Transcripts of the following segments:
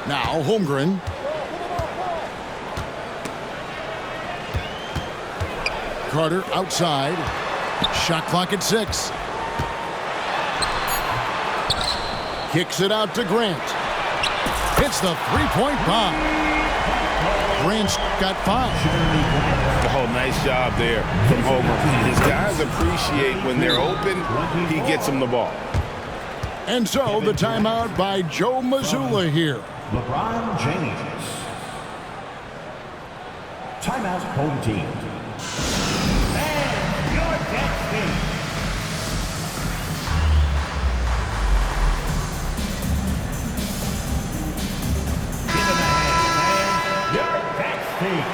Now Holmgren. Carter outside. Shot clock at 6. Kicks it out to Grant. Hits the three-point bomb. Grant's got 5. Oh, nice job there from Holmgren. His guys appreciate when they're open, he gets them the ball. And so the timeout by Joe Mazzulla here. LeBron James. Timeout, home team. And your next game. Give him a hand, your next team.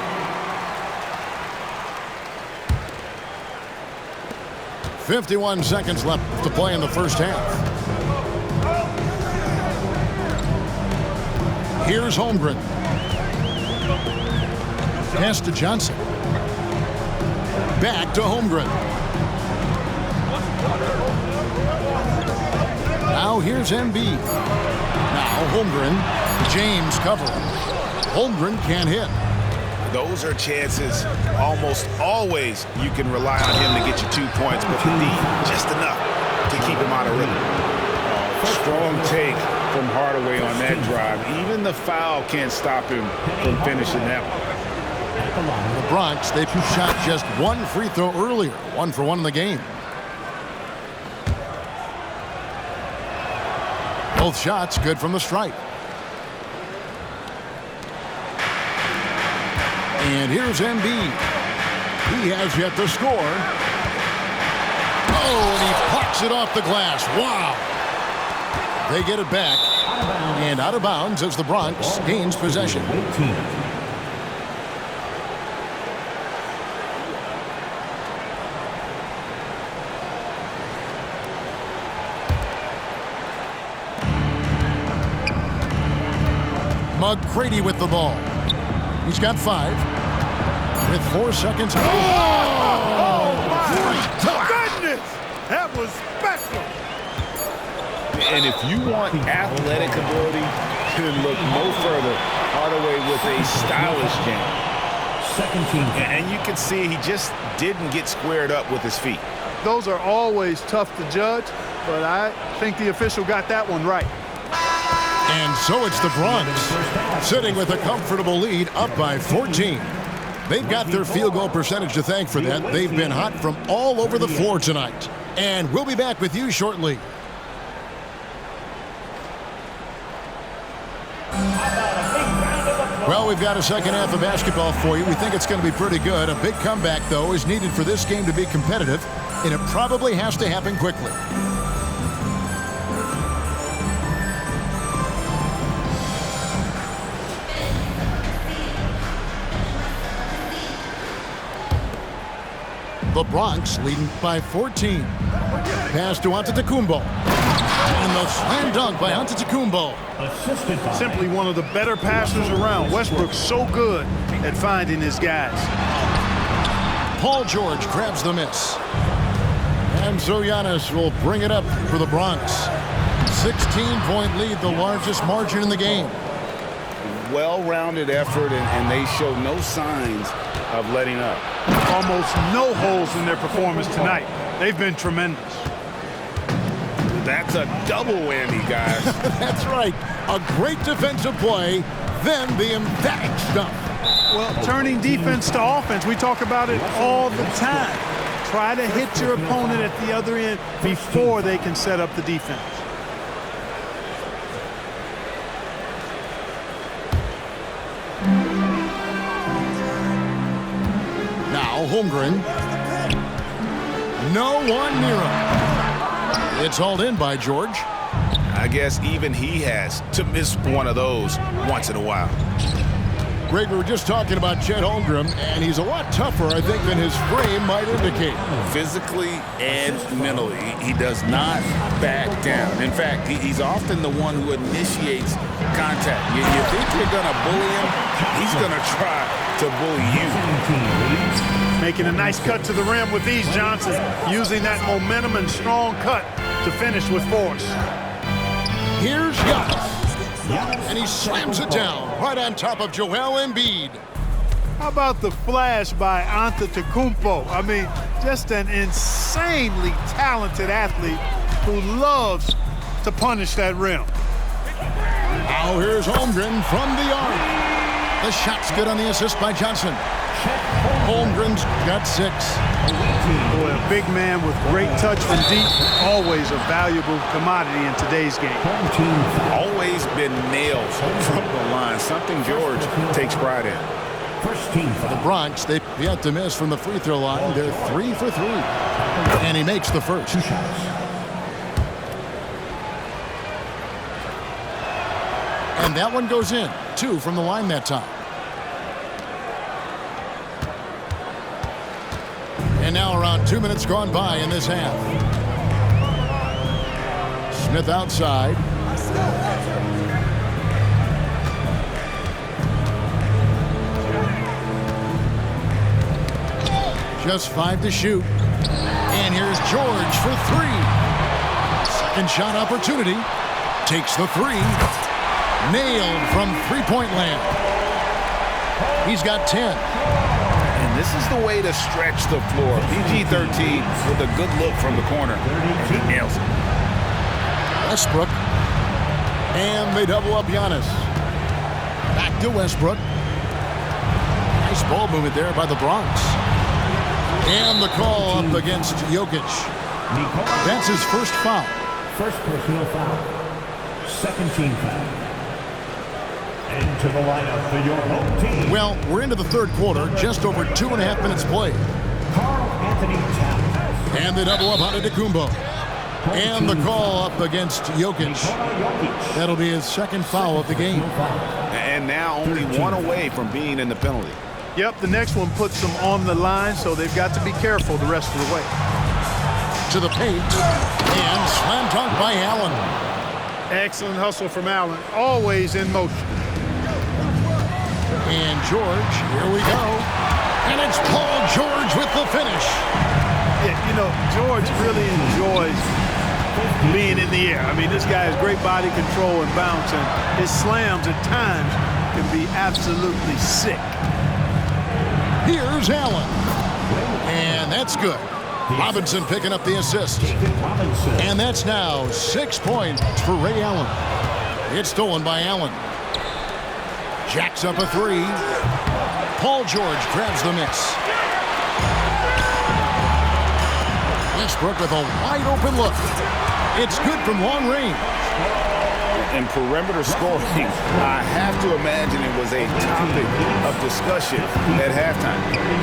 51 seconds left to play in the first half. Here's Holmgren. Pass to Johnson. Back to Holmgren. Now here's Embiid. Now Holmgren. James covering. Holmgren can't hit. Those are chances almost always you can rely on him to get you 2 points, but the D just enough to keep him out of rhythm. Strong take from Hardaway on that drive. Even the foul can't stop him from finishing that one. The Bronx, they shot just 1 free throw earlier. 1 for 1 in the game. Both shots good from the stripe. And here's Embiid. He has yet to score. Oh, and he pucks it off the glass. Wow. They get it back. And out of bounds as the Bronx gains possession. McGrady with the ball. He's got 5. With 4 seconds. Oh, my goodness! That was special. And if you want athletic ability, then look no further. Hardaway with a stylish game. Second team. And you can see he just didn't get squared up with his feet. Those are always tough to judge, but I think the official got that one right. And so it's the Bronx sitting with a comfortable lead up by 14. They've got their field goal percentage to thank for that. They've been hot from all over the floor tonight. And we'll be back with you shortly. Well, we've got a second half of basketball for you. We think it's going to be pretty good. A big comeback, though, is needed for this game to be competitive, and it probably has to happen quickly. The Bronx leading by 14. Pass to Antetokounmpo. And the slam dunk by Antetokounmpo. Simply one of the better passers around. Westbrook's so good at finding his guys. Paul George grabs the miss. And so Giannis will bring it up for the Bronx. 16-point lead, the largest margin in the game. Well-rounded effort, and they show no signs of letting up. Almost no holes in their performance tonight. They've been tremendous. That's a double whammy, guys. That's right. A great defensive play, then the emphatic stuff. Well, turning defense to offense, we talk about it all the time. Try to hit your opponent at the other end before they can set up the defense. Now Holmgren. No one near him. It's hauled in by George. I guess even he has to miss one of those once in a while. Greg, we were just talking about Chet Holmgren, and he's a lot tougher, I think, than his frame might indicate. Physically and mentally, he does not back down. In fact, he's often the one who initiates contact. You think you're going to bully him, he's going to try to bully you. Making a nice cut to the rim with ease, Johnson, using that momentum and strong cut to finish with force. Here's Giannis. And he slams it down right on top of Joel Embiid. How about the flash by Antetokounmpo? I mean, just an insanely talented athlete who loves to punish that rim. Now here's Holmgren from the arc. The shot's good on the assist by Johnson. Holmgren's got 6. Boy, a big man with great touch from deep, always a valuable commodity in today's game. Always been nailed from the line, something George takes pride in. For the Bronx, they've yet to miss from the free throw line. They're 3 for 3. And he makes the first. And that one goes in. 2 from the line that time. And now around 2 minutes gone by in this half. Smith outside. Just 5 to shoot. And here's George for 3. Second shot opportunity. Takes the 3. Nailed from three-point land. He's got 10. And this is the way to stretch the floor. PG-13 with a good look from the corner. And he nails it. Westbrook. And they double up Giannis. Back to Westbrook. Nice ball movement there by the Bronx. And the call up against Jokic. That's his first foul. First personal foul. Second team foul. Into the lineup for your home team. Well, we're into the third quarter, just over 2.5 minutes played. Karl-Anthony Towns. And they double up Antetokounmpo. And the call up against Jokic. That'll be his second foul of the game. And now only 1 away from being in the penalty. Yep, the next one puts them on the line, so they've got to be careful the rest of the way. To the paint. And slam dunk by Allen. Excellent hustle from Allen, always in motion. And George, here we go. And it's Paul George with the finish. Yeah, you know, George really enjoys being in the air. I mean, this guy has great body control and bounce, and his slams at times can be absolutely sick. Here's Allen. And that's good. Robinson picking up the assist. And that's now 6 points for Ray Allen. It's stolen by Allen. Jacks up a 3. Paul George grabs the miss. Westbrook with a wide open look. It's good from long range. And perimeter scoring, I have to imagine it was a topic of discussion at halftime.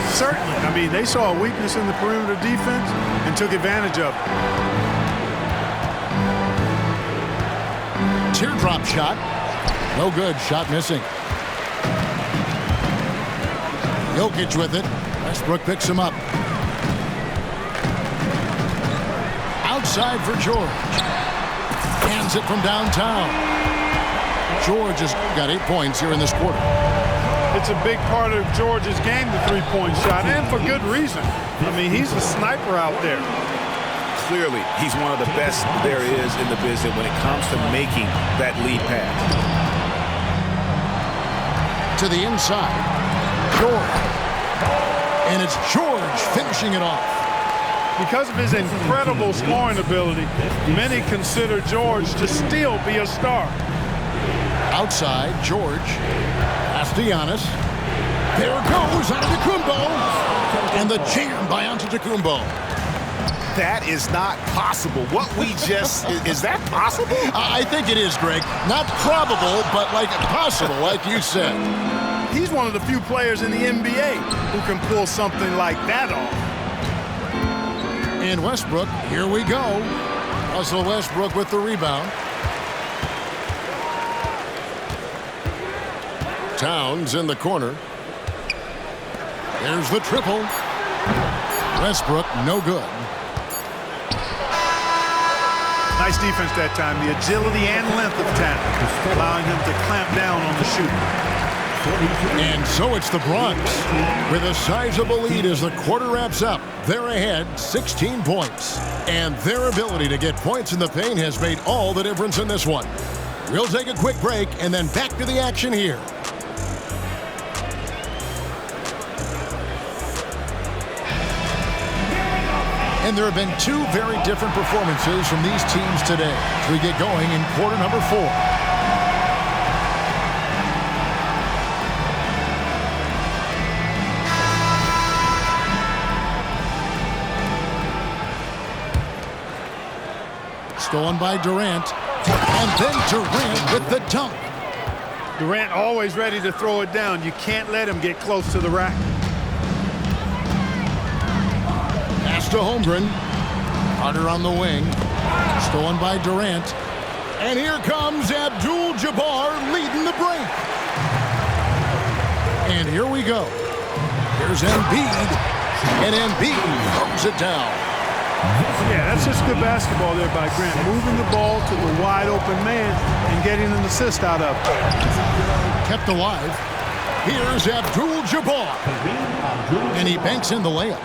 Certainly. I mean, they saw a weakness in the perimeter defense and took advantage of it. Teardrop shot. No good. Shot missing. Jokic with it. Westbrook picks him up. Outside for George. Hands it from downtown. George has got 8 points here in this quarter. It's a big part of George's game, the three-point shot, and for good reason. I mean, he's a sniper out there. Clearly, he's one of the best there is in the business when it comes to making that lead pass. To the inside. George. And it's George finishing it off. Because of his incredible scoring ability, many consider George to still be a star. Outside, George. Pass to Giannis. There goes Antetokounmpo. And the jam by Antetokounmpo. That is not possible. What we just, is that possible? I think it is, Greg. Not probable, but like possible, like you said. He's one of the few players in the NBA who can pull something like that off. And Westbrook, here we go. Russell Westbrook with the rebound. Towns in the corner. There's the triple. Westbrook, no good. Nice defense that time. The agility and length of Towns, allowing him to clamp down on the shooting. And so it's the Bronx with a sizable lead as the quarter wraps up. They're ahead 16 points. And their ability to get points in the paint has made all the difference in this one. We'll take a quick break and then back to the action here. And there have been two very different performances from these teams today as we get going in quarter number 4. Stolen by Durant. And then Durant with the dunk. Durant always ready to throw it down. You can't let him get close to the rack. Pass to Holmgren. Carter on the wing. Stolen by Durant. And here comes Abdul-Jabbar leading the break. And here we go. Here's Embiid. And Embiid throws it down. Yeah, that's just good basketball there by Grant. Moving the ball to the wide open man and getting an assist out of it. Kept alive. Here's Abdul-Jabbar. And he banks in the layup.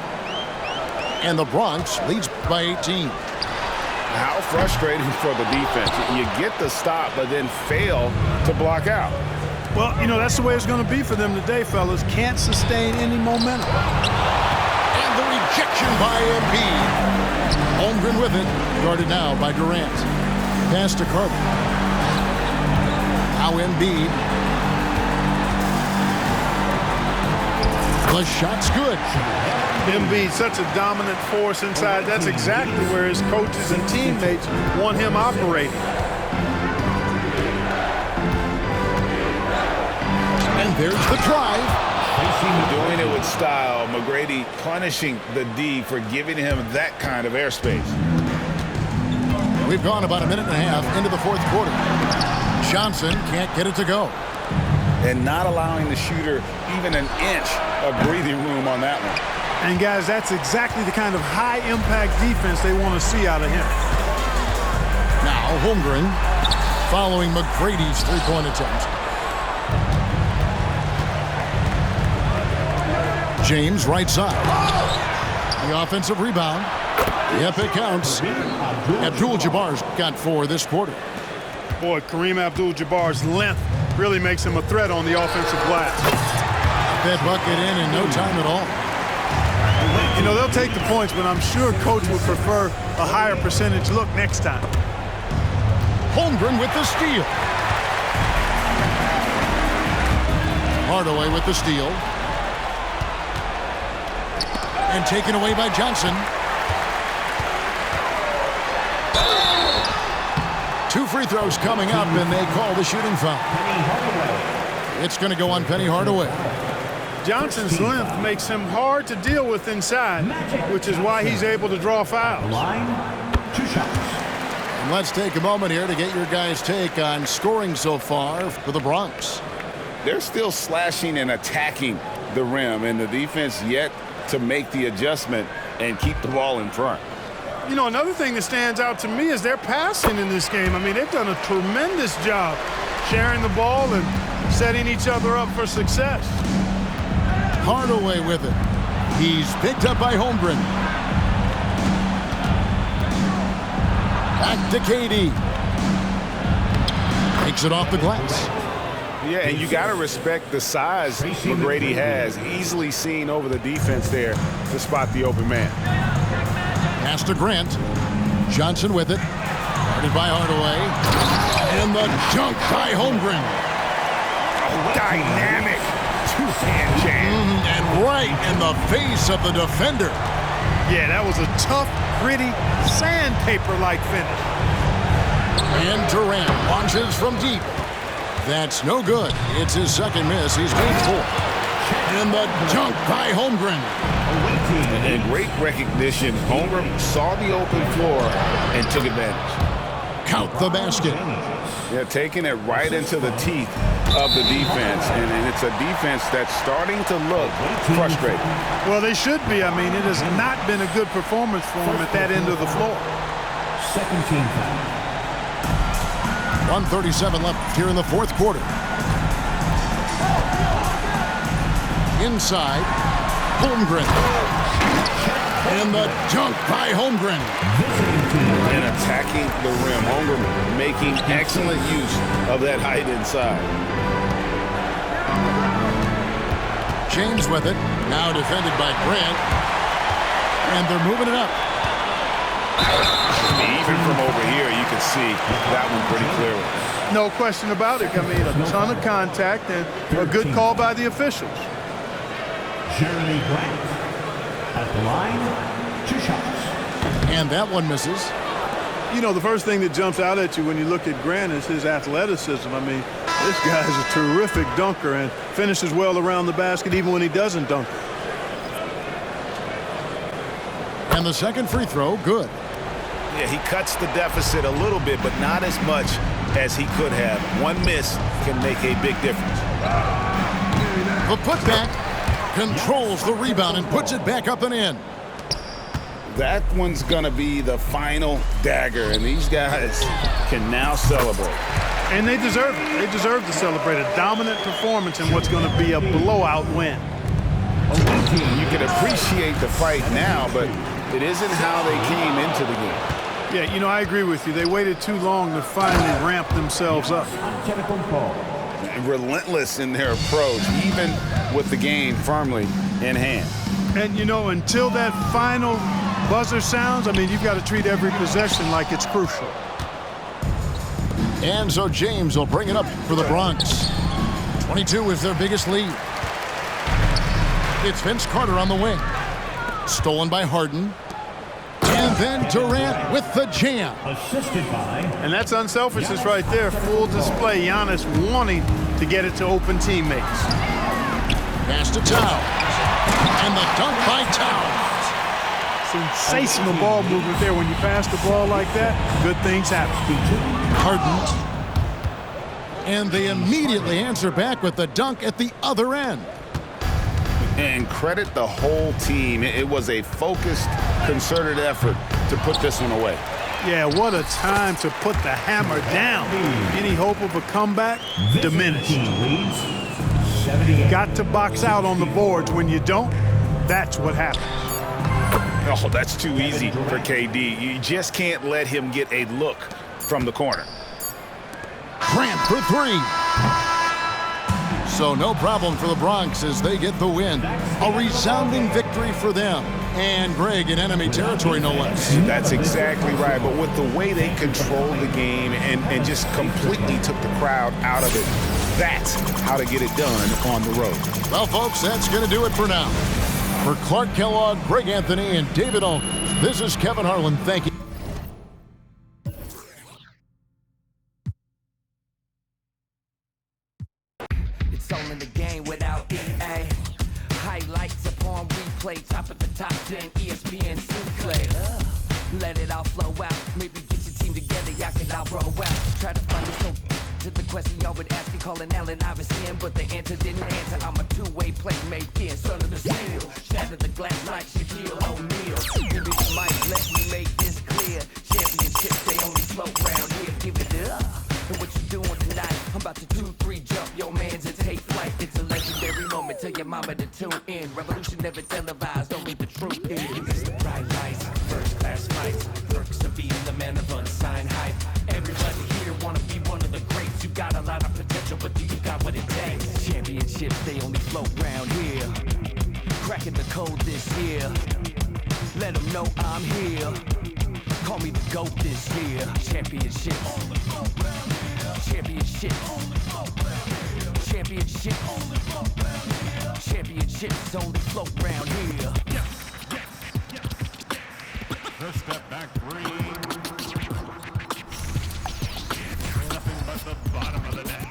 And the Bronx leads by 18. How frustrating for the defense. You get the stop, but then fail to block out. Well, you know, that's the way it's going to be for them today, fellas. Can't sustain any momentum. And the rejection by Embiid. Holmgren with it. Guarded now by Durant. Pass to Carter. Now Embiid. The shot's good. Embiid, such a dominant force inside. That's exactly where his coaches and teammates want him operating. And there's the drive. Doing it with style. McGrady punishing the D for giving him that kind of airspace. We've gone about a minute and a half into the fourth quarter. Johnson can't get it to go. And not allowing the shooter even an inch of breathing room on that one. And guys, that's exactly the kind of high-impact defense they want to see out of him. Now Holmgren following McGrady's three-point attempt. James right side. The offensive rebound. Yep, it counts. Abdul-Jabbar's got 4 this quarter. Boy, Kareem Abdul-Jabbar's length really makes him a threat on the offensive glass. That bucket in no time at all. You know, they'll take the points, but I'm sure Coach would prefer a higher percentage look next time. Holmgren with the steal. Hardaway with the steal. And taken away by Johnson. 2 free throws coming up, and they call the shooting foul. It's going to go on Penny Hardaway. Johnson's length makes him hard to deal with inside, which is why he's able to draw fouls. Line, 2 shots. And let's take a moment here to get your guys' take on scoring so far for the Bronx. They're still slashing and attacking the rim, and the defense yet to make the adjustment and keep the ball in front. You know, another thing that stands out to me is their passing in this game. I mean, they've done a tremendous job sharing the ball and setting each other up for success. Hardaway with it. He's picked up by Holmgren. Back to KD. Takes it off the glass. Yeah, and you got to respect the size McGrady has. Easily seen over the defense there to spot the open man. Pass to Grant. Johnson with it. Guarded by Hardaway. And the dunk by Holmgren. Dynamic two-hand jam. And right in the face of the defender. Yeah, that was a tough, gritty, sandpaper-like finish. And Durant launches from deep. That's no good. It's his second miss. He's made 4. And the dunk by Holmgren. And great recognition. Holmgren saw the open floor and took advantage. Count the basket. Yeah, taking it right into the teeth of the defense. And it's a defense that's starting to look frustrated. Well, they should be. I mean, it has not been a good performance for them at that end of the floor. Second team foul. 1:37 left here in the fourth quarter. Inside, Holmgren. And the dunk by Holmgren. And attack attacking the rim. Holmgren making excellent use of that height inside. James with it. Now defended by Grant. And they're moving it up. Even from over here, you can see that one pretty clearly. No question about it. I mean, a ton of contact and a good call by the officials. Jeremy Grant at the line, 2 shots. And that one misses. You know, the first thing that jumps out at you when you look at Grant is his athleticism. I mean, this guy's a terrific dunker and finishes well around the basket even when he doesn't dunk. And the second free throw, good. Yeah, he cuts the deficit a little bit, but not as much as he could have. One miss can make a big difference. The putback controls the rebound and puts it back up and in. That one's going to be the final dagger, and these guys can now celebrate. And they deserve it. They deserve to celebrate a dominant performance in what's going to be a blowout win. You can appreciate the fight now, but it isn't how they came into the game. Yeah, you know, I agree with you. They waited too long to finally ramp themselves up. Relentless in their approach, even with the game firmly in hand. And, you know, until that final buzzer sounds, I mean, you've got to treat every possession like it's crucial. And so James will bring it up for the Bronx. 22 is their biggest lead. It's Vince Carter on the wing. Stolen by Harden. And then Durant with the jam. Assisted by. And that's unselfishness right there. Full display. Giannis wanting to get it to open teammates. Pass to Towns. And the dunk by Towns. Sensational ball movement there. When you pass the ball like that, good things happen. Harden. And they immediately answer back with the dunk at the other end. And credit the whole team. It was a focused, concerted effort to put this one away. Yeah, what a time to put the hammer down. Any hope of a comeback? Diminished. Got to box out on the boards. When you don't, that's what happens. Oh, that's too easy for KD. You just can't let him get a look from the corner. Grant for 3. So no problem for the Bronx as they get the win. A resounding victory for them. And Greg in enemy territory, no less. That's exactly right. But with the way they controlled the game and just completely took the crowd out of it, that's how to get it done on the road. Well, folks, that's going to do it for now. For Clark Kellogg, Greg Anthony, and David Olney, this is Kevin Harlan. Thank you. It's all in the game without EA. Highlights upon replay, top of the top 10, ESPN Sinclair. Let it all flow out. Maybe get your team together, y'all can all roll out. Try to find the to the question y'all would ask me, calling Allen Iverson, but the answer didn't answer. I'm a two-way playmaker, son of the steel. Shatter the glass like Shaquille O'Neal. Give me the mic, let me make this clear. Championships, they only float round here. Give it up. And what you doing tonight? I'm about to 2-3 jump your mans and take flight. It's a legendary moment. Tell your mama to tune in. Revolution never televised, only the truth is. It's the bright lights, first class flights. Perks of being the man of unsigned hype. Everybody here wanna be one of the greats. You got a lot of potential, but do you got what it takes? Championships, they only float round here. Cracking the code this year. Let them know I'm here. Call me the GOAT this year. Championships. Championships. Championships. Championships only float round here. First step back 3. Nothing but the bottom of the net.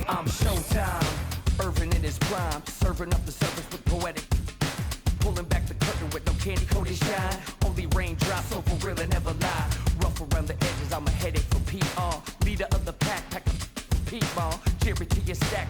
I'm Showtime. Irvin in his prime. Serving up the surface with poetic. Pulling back the curtain with no candy coated shine. Only raindrops, so for real and never lie. Rough around the edges, I'm a headache for PR. Leader of the pack a P-ball. Jerry to your stack.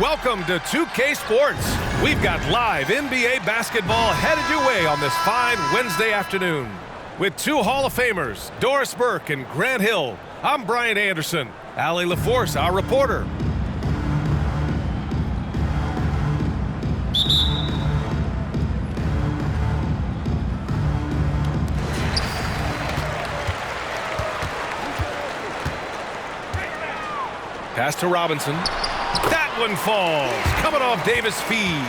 Welcome to 2K Sports. We've got live NBA basketball headed your way on this fine Wednesday afternoon. With 2 Hall of Famers, Doris Burke and Grant Hill, I'm Brian Anderson. Allie LaForce, our reporter. Pass to Robinson. That one falls. Coming off Davis' feed.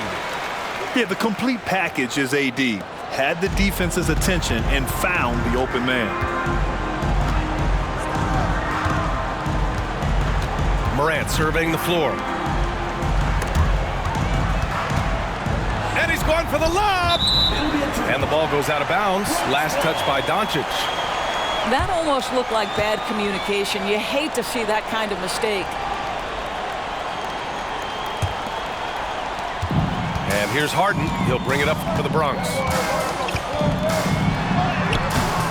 Yeah, the complete package is AD. Had the defense's attention and found the open man. Morant surveying the floor. And he's going for the lob. And the ball goes out of bounds. Last touch by Doncic. That almost looked like bad communication. You hate to see that kind of mistake. And here's Harden. He'll bring it up for the Bronx.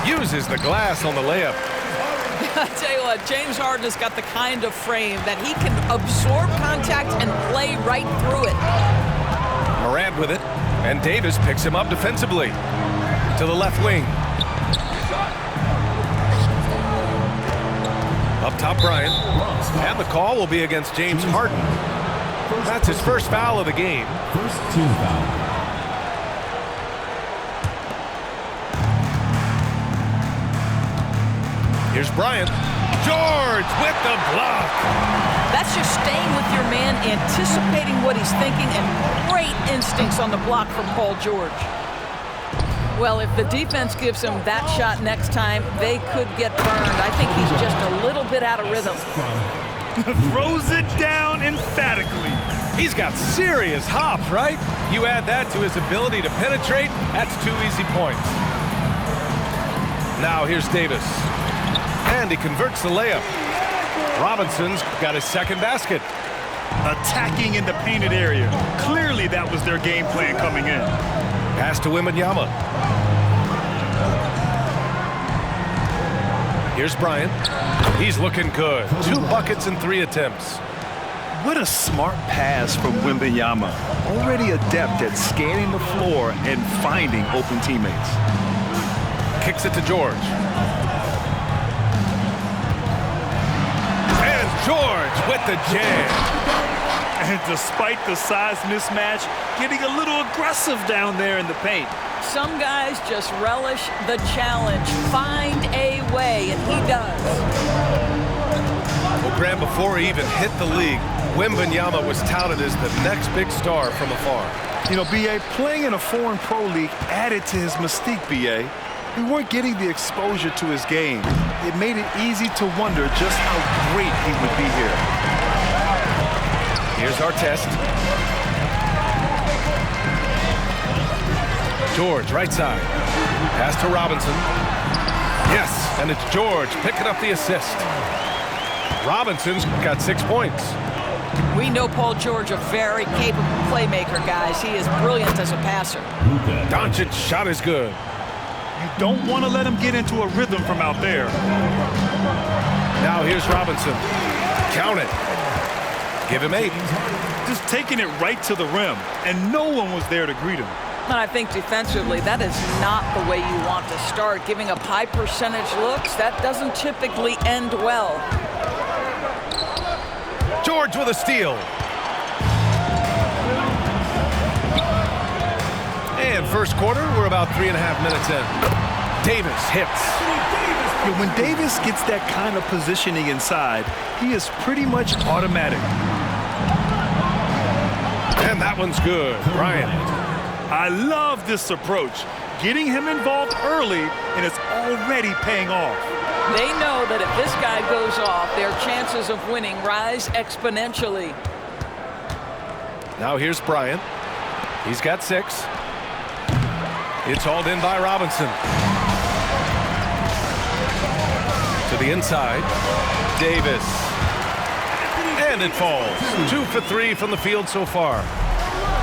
Uses the glass on the layup. I tell you what, James Harden has got the kind of frame that he can absorb contact and play right through it. Morant with it, and Davis picks him up defensively. To the left wing. Up top, Bryant. And the call will be against James Harden. That's his first foul of the game. First team foul. Here's Bryant. George with the block. That's just staying with your man, anticipating what he's thinking, and great instincts on the block from Paul George. Well, if the defense gives him that shot next time, they could get burned. I think he's just a little bit out of rhythm. Throws it down emphatically. He's got serious hops, right? You add that to his ability to penetrate, that's 2 easy points. Now here's Davis. And he converts the layup. Robinson's got his second basket. Attacking in the painted area. Clearly that was their game plan coming in. Pass to Wembanyama. Here's Bryant. He's looking good. 2 buckets and 3 attempts. What a smart pass from Wembanyama. Already adept at scanning the floor and finding open teammates. Kicks it to George. And George with the jam. And despite the size mismatch, getting a little aggressive down there in the paint. Some guys just relish the challenge. Find a way, and he does. Well, Graham, before he even hit the league, Wembanyama was touted as the next big star from afar. You know, B.A., playing in a foreign pro league added to his mystique, B.A. We weren't getting the exposure to his game. It made it easy to wonder just how great he would be here. Here's our test. George, right side. Pass to Robinson. Yes, and it's George picking up the assist. Robinson's got 6 points. We know Paul George, a very capable playmaker, guys. He is brilliant as a passer. Doncic's shot is good. You don't want to let him get into a rhythm from out there. Now here's Robinson. Count it. Give him 8. Just taking it right to the rim, and no one was there to greet him. And I think defensively, that is not the way you want to start. Giving up high percentage looks, that doesn't typically end well. George with a steal. And first quarter, we're about 3.5 minutes in. Davis hits. Yeah, when Davis gets that kind of positioning inside, he is pretty much automatic. And that one's good. Bryant. I love this approach. Getting him involved early, and it's already paying off. They know that if this guy goes off, their chances of winning rise exponentially. Now here's Bryant. He's got 6. It's hauled in by Robinson. To the inside. Davis. And it falls. 2 for 3 from the field so far.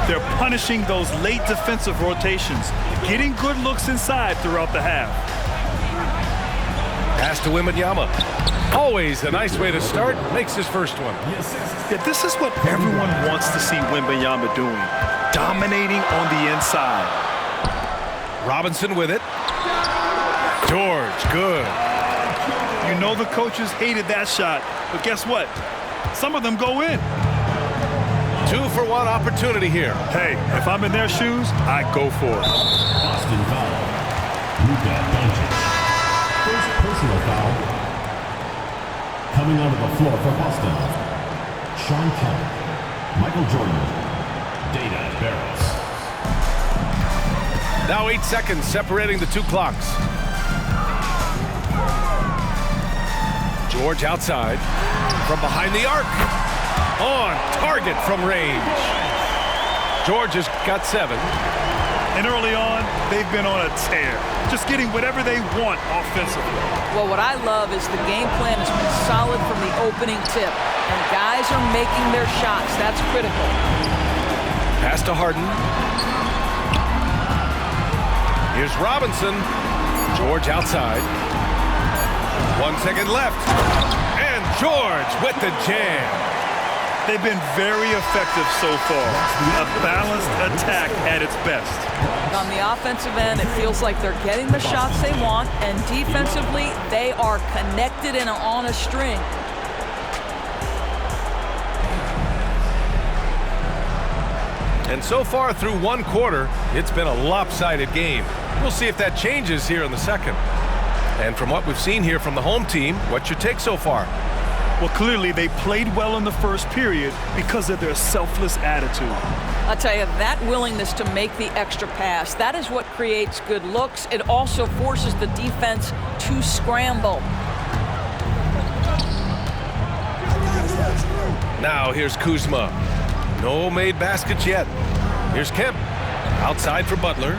They're punishing those late defensive rotations, getting good looks inside throughout the half. Pass to Wembanyama. Always a nice way to start. Makes his first one. Yeah, this is what everyone wants to see Wembanyama doing. Dominating on the inside. Robinson with it. George, good. You know the coaches hated that shot, but guess what? Some of them go in. 2 for 1 opportunity here. Hey, if I'm in their shoes, I go for it. Boston foul. Luka Doncic. First personal foul. Coming onto the floor for Boston. Sean Kemp. Michael Jordan. Dana Barros. Now 8 seconds separating the two clocks. George outside. From behind the arc. On target from range. George has got 7. And early on, they've been on a tear. Just getting whatever they want offensively. Well, what I love is the game plan has been solid from the opening tip. And guys are making their shots. That's critical. Pass to Harden. Here's Robinson. George outside. 1 second left. And George with the jam. They've been very effective so far. A balanced attack at its best. On the offensive end, it feels like they're getting the shots they want, and defensively, they are connected and on a string. And so far through 1 quarter, it's been a lopsided game. We'll see if that changes here in the second. And from what we've seen here from the home team, what's your take so far? Well, clearly they played well in the first period because of their selfless attitude. I'll tell you, that willingness to make the extra pass, that is what creates good looks. It also forces the defense to scramble. Now here's Kuzma. No made baskets yet. Here's Kemp. Outside for Butler.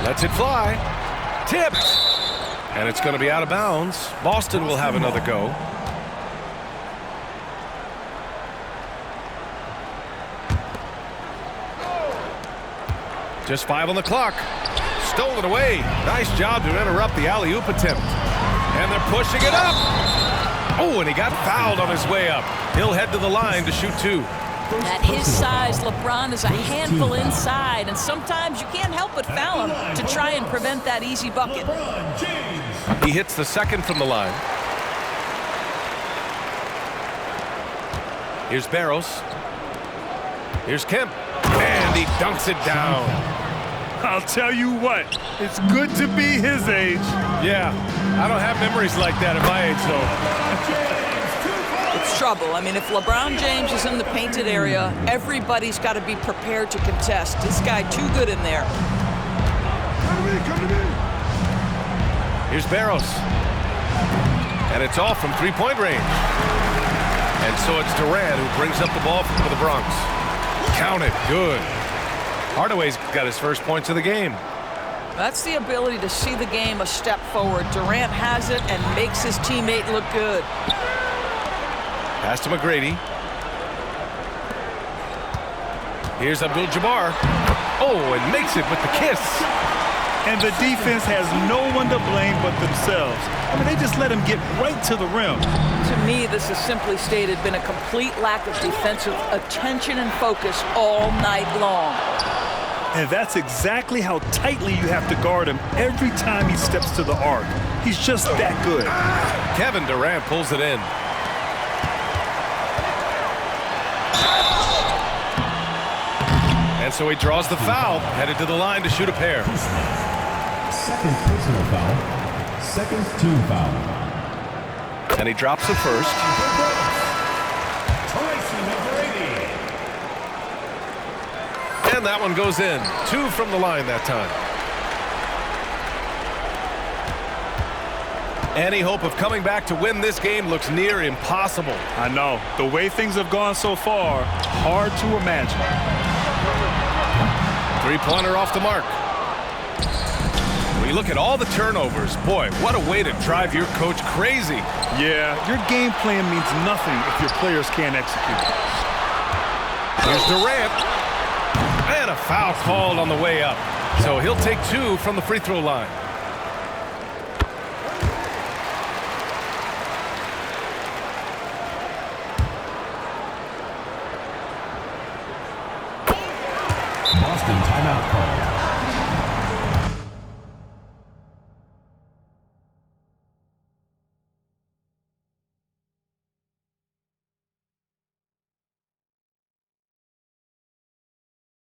Lets it fly. Tipped. And it's going to be out of bounds. Boston will have another go. Just 5 on the clock. Stolen away. Nice job to interrupt the alley-oop attempt. And they're pushing it up. Oh, and he got fouled on his way up. He'll head to the line to shoot 2. At his size, LeBron is a handful inside, and sometimes you can't help but foul him to try and prevent that easy bucket. He hits the second from the line. Here's Barros. Here's Kemp. And he dunks it down. I'll tell you what, it's good to be his age. Yeah, I don't have memories like that at my age, though. It's trouble. I mean, if LeBron James is in the painted area, everybody's got to be prepared to contest. This guy too good in there. Here's Barros. And it's off from 3-point range. And so it's Durant who brings up the ball for the Bronx. Count it. Good. Hardaway's got his first points of the game. That's the ability to see the game a step forward. Durant has it and makes his teammate look good. Pass to McGrady. Here's Abdul-Jabbar. Oh, and makes it with the kiss. And the defense has no one to blame but themselves. I mean, they just let him get right to the rim. To me, this has simply stated been a complete lack of defensive attention and focus all night long. And that's exactly how tightly you have to guard him every time he steps to the arc. He's just that good. Kevin Durant pulls it in. And so he draws the foul, headed to the line to shoot a pair. Second personal foul. Second team foul. And he drops the first. And that one goes in. 2 from the line that time. Any hope of coming back to win this game looks near impossible. I know. The way things have gone so far, hard to imagine. 3-pointer off the mark. When you look at all the turnovers, boy, what a way to drive your coach crazy. Yeah, your game plan means nothing if your players can't execute. Here's Durant. And a foul called on the way up. So he'll take 2 from the free throw line. Boston timeout call.